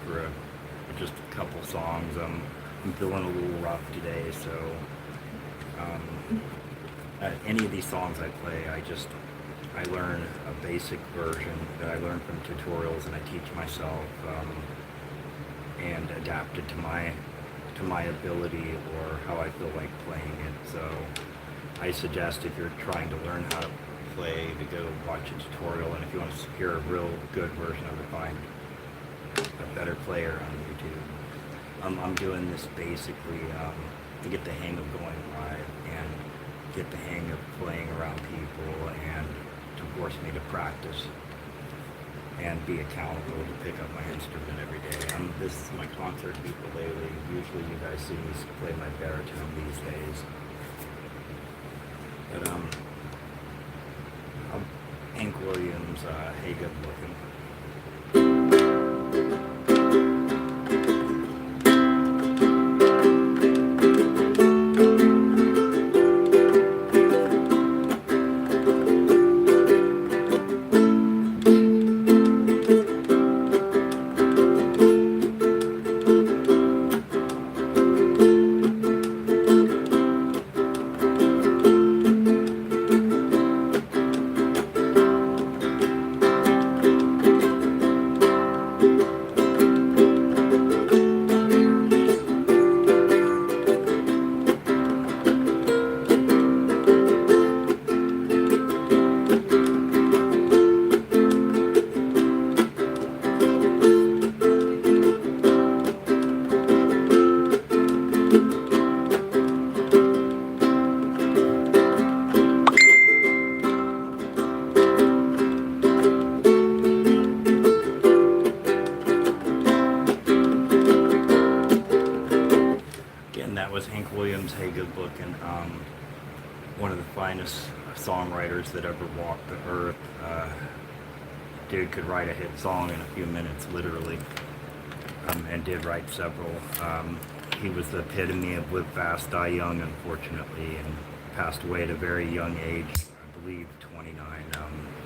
for just a couple songs. I'm feeling a little rough today, so any of these songs I play, I learn a basic version that I learned from tutorials, and I teach myself and adapt it to my ability or how I feel like playing it. So I suggest if you're trying to learn how to play to go watch a tutorial, and if you want to hear a real good version of it, find a better player on YouTube. I'm doing this basically to get the hang of going live and get the hang of playing around people, and to force me to practice and be accountable to pick up my instrument every day. This is my concert ukulele. Usually you guys see me play my baritone these days. But Hank Williams, Hey Good Looking. That was Hank Williams, Hey Good Looking, one of the finest songwriters that ever walked the earth. Dude could write a hit song in a few minutes, literally, and did write several. He was the epitome of live fast, die young, unfortunately, and passed away at a very young age, I believe 29,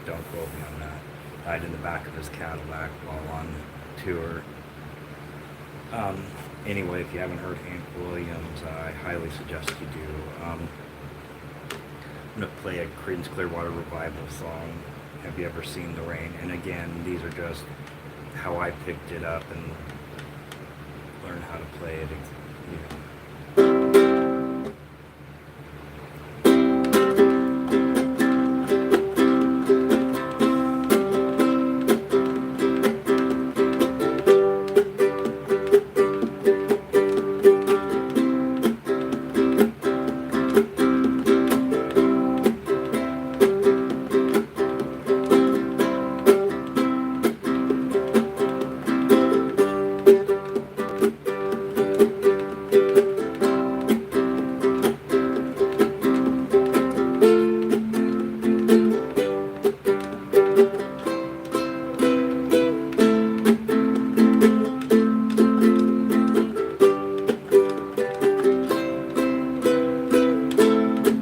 don't quote me on that. Died in the back of his Cadillac while on tour. Anyway, if you haven't heard Hank Williams, I highly suggest you do. I'm going to play a Creedence Clearwater Revival song, Have You Ever Seen the Rain? And again, these are just how I picked it up and learned how to play it, you know.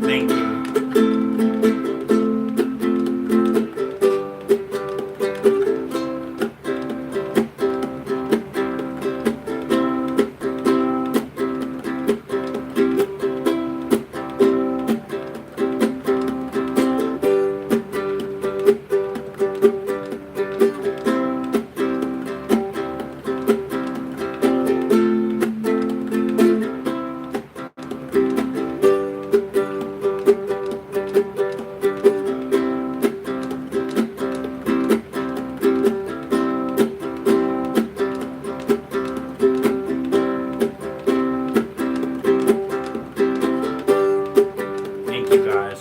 Thank you. Thank you guys.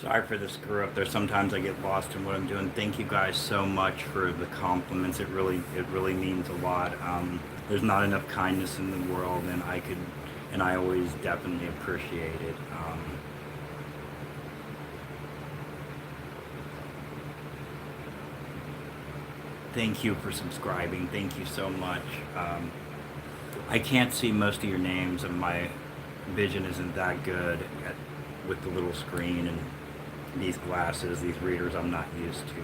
Sorry for the screw up there. Sometimes I get lost in what I'm doing. Thank you guys so much for the compliments. It really means a lot. There's not enough kindness in the world, and I always definitely appreciate it. thank you for subscribing. Thank you so much. I can't see most of your names, and my vision isn't that good with the little screen and these glasses, these readers I'm not used to.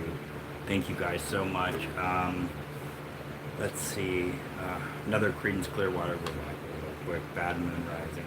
Thank you guys so much. Let's see, another Creedence Clearwater Revival real quick, Bad Moon Rising.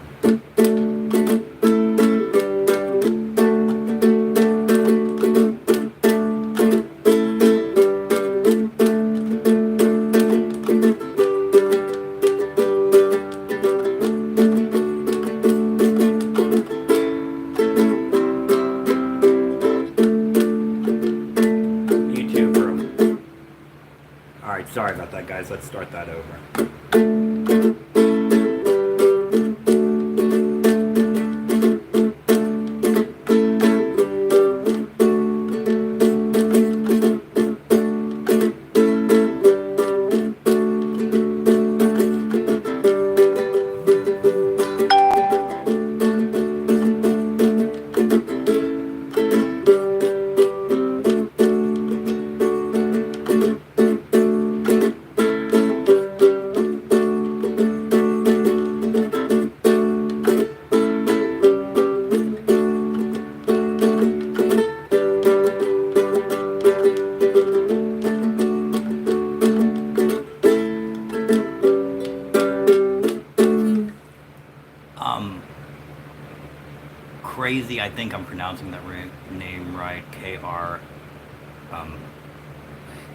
Alright, sorry about that, guys. Let's start that over. Crazy, I think I'm pronouncing that name right, KR.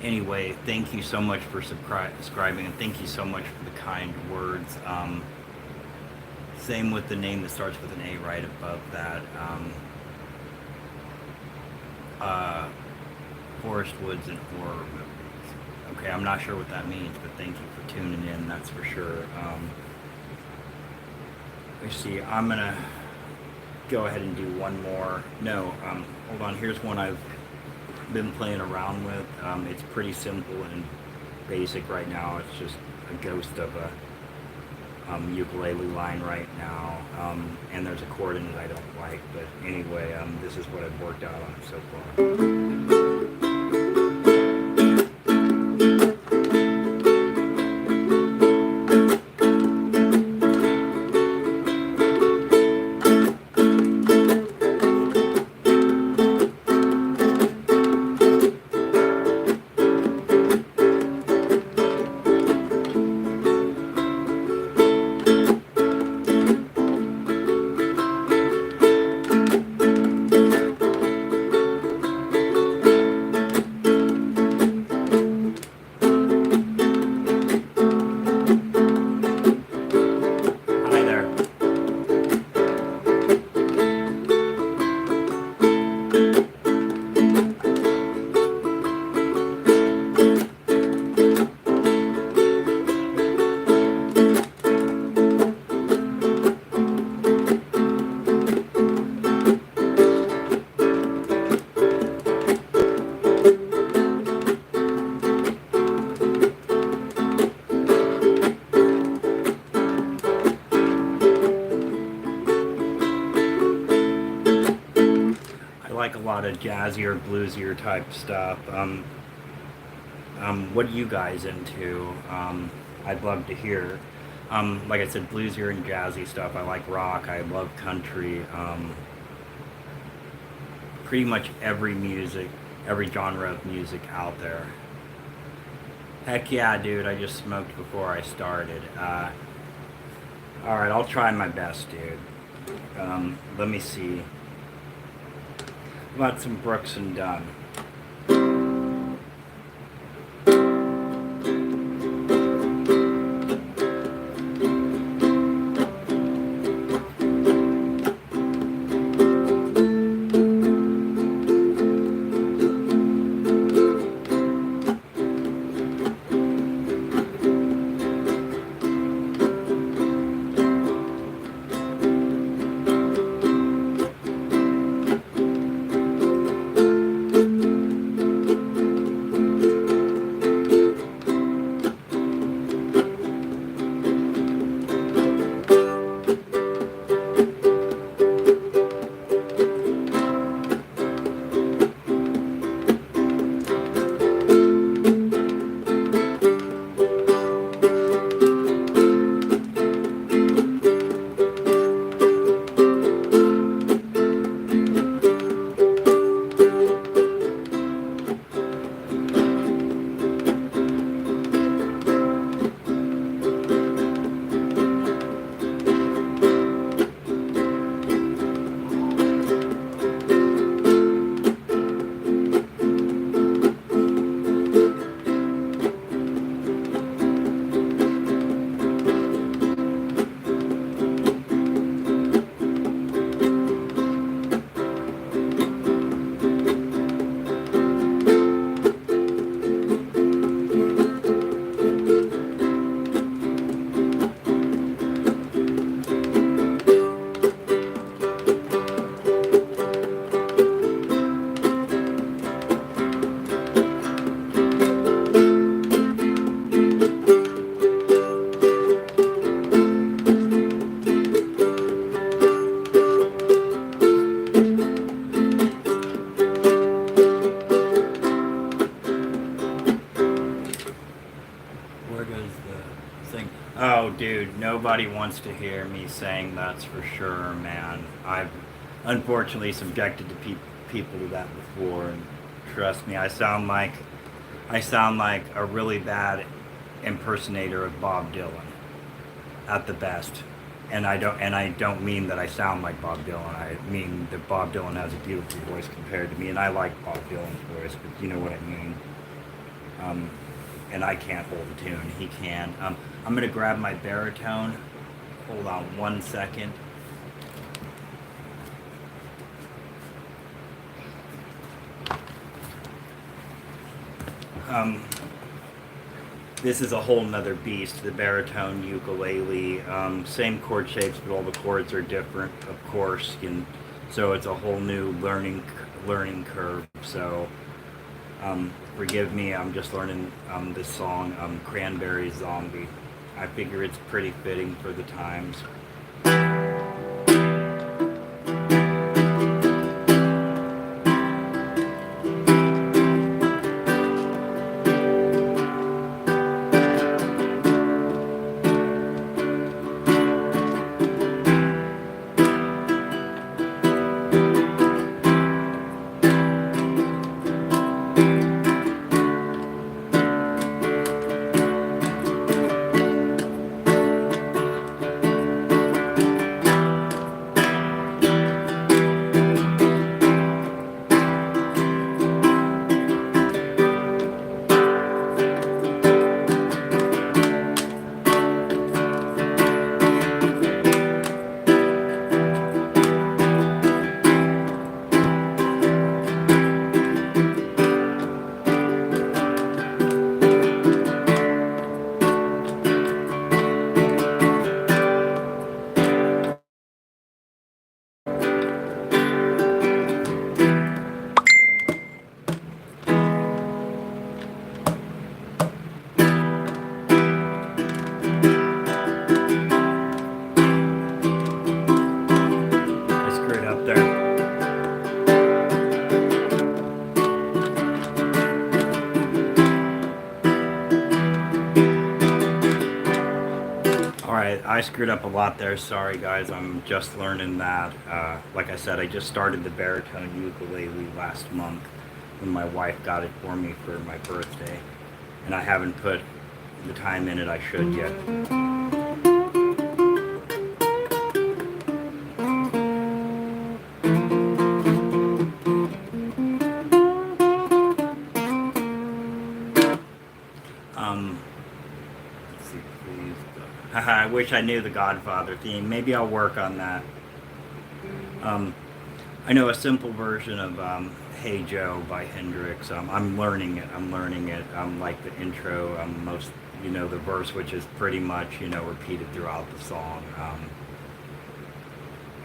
Anyway, thank you so much for subscribing, and thank you so much for the kind words. Same with the name that starts with an A right above that. Forest Woods and Horror Movies. Okay, I'm not sure what that means, but thank you for tuning in, that's for sure. Let's see, I'm gonna go ahead and do one more. No, hold on, here's one I've been playing around with. It's pretty simple and basic right now. It's just a ghost of a ukulele line right now, and there's a chord in it I don't like, but anyway, this is what I've worked out on it so far. Like a lot of jazzier, bluesier type stuff. What are you guys into? I'd love to hear. Like I said, bluesier and jazzy stuff. I like rock. I love country. Pretty much every genre of music out there. Heck yeah, dude! I just smoked before I started. All right, I'll try my best, dude. Let me see. About some Brooks and Dunn. nobody wants to hear me saying that's for sure, man. I've unfortunately subjected to people to that before, and trust me, I sound like a really bad impersonator of Bob Dylan at the best. And I don't mean that I sound like Bob Dylan. I mean that Bob Dylan has a beautiful voice compared to me, and I like Bob Dylan's voice, but you know what I mean. And I can't hold a tune. He can. I'm gonna grab my baritone. Hold on 1 second. This is a whole nother beast, the baritone ukulele. Same chord shapes, but all the chords are different, of course, and so it's a whole new learning curve. So forgive me, I'm just learning this song, Cranberry Zombie. I figure it's pretty fitting for the times. I screwed up there. Alright, I screwed up a lot there. Sorry guys, I'm just learning that. Like I said, I just started the baritone ukulele last month when my wife got it for me for my birthday. And I haven't put the time in it I should yet. Let's see, please. Haha, I wish I knew the Godfather theme. Maybe I'll work on that. I know a simple version of Hey Joe by Hendrix. I'm learning it. Like the intro, most, the verse, which is pretty much, repeated throughout the song.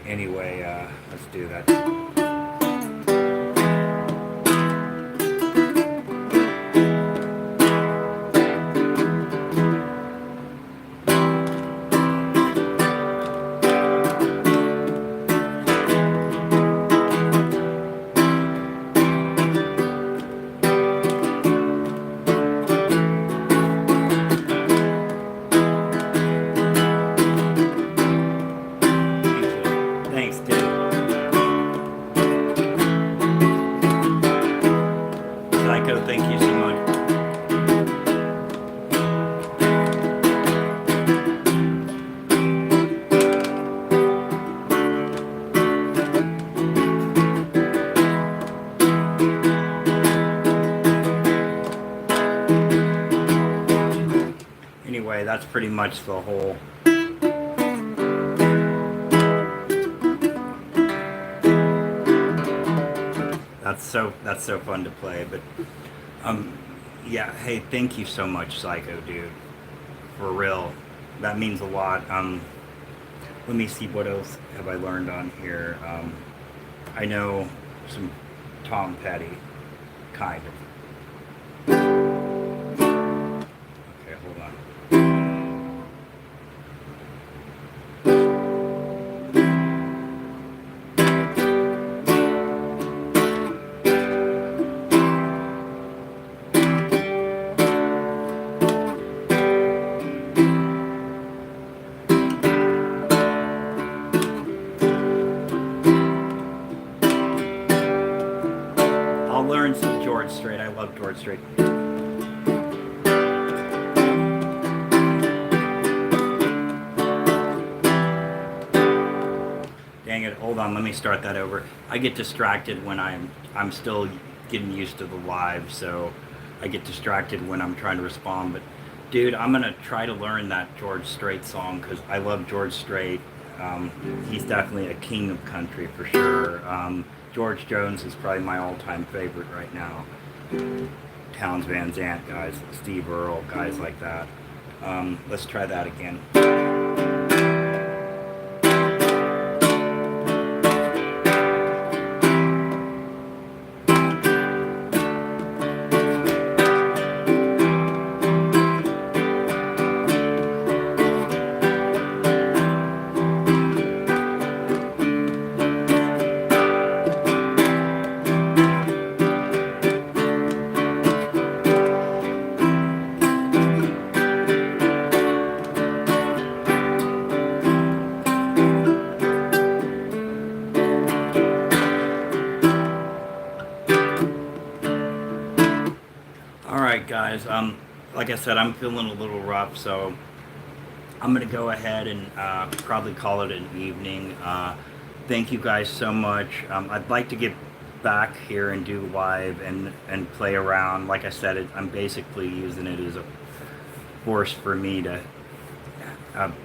Anyway, let's do that. Thanks, dude. Psycho, thank you so much. Anyway, that's pretty much the whole. That's so fun to play, but yeah, hey, thank you so much, Psycho, dude, for real, that means a lot. Let me see, what else have I learned on here. I know some Tom Petty, kind of. Okay, hold on. learn some George Strait. I love George Strait. Dang it, hold on, let me start that over. I get distracted when I'm still getting used to the live, so I get distracted when I'm trying to respond. But dude, I'm gonna try to learn that George Strait song because I love George Strait. He's definitely a king of country for sure. George Jones is probably my all-time favorite right now. Townes Van Zandt guys, Steve Earle, guys like that. Let's try that again. Alright guys, like I said, I'm feeling a little rough, so I'm going to go ahead and probably call it an evening. Thank you guys so much. I'd like to get back here and do live and play around. Like I said, I'm basically using it as a force for me to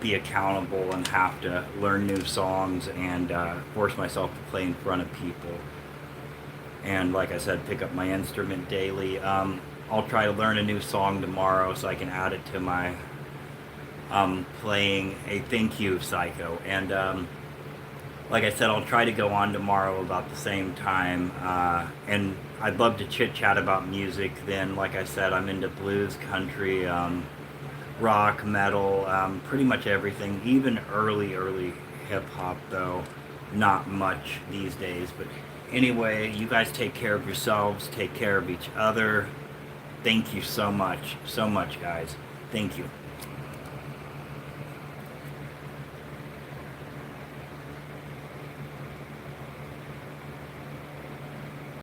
be accountable and have to learn new songs and force myself to play in front of people. And like I said, pick up my instrument daily. I'll try to learn a new song tomorrow so I can add it to my playing a Thank You Psycho. And like I said, I'll try to go on tomorrow about the same time. And I'd love to chit chat about music then. Like I said, I'm into blues, country, rock, metal, pretty much everything. Even early hip hop though. Not much these days. But anyway, you guys take care of yourselves. Take care of each other. Thank you so much, guys. Thank you.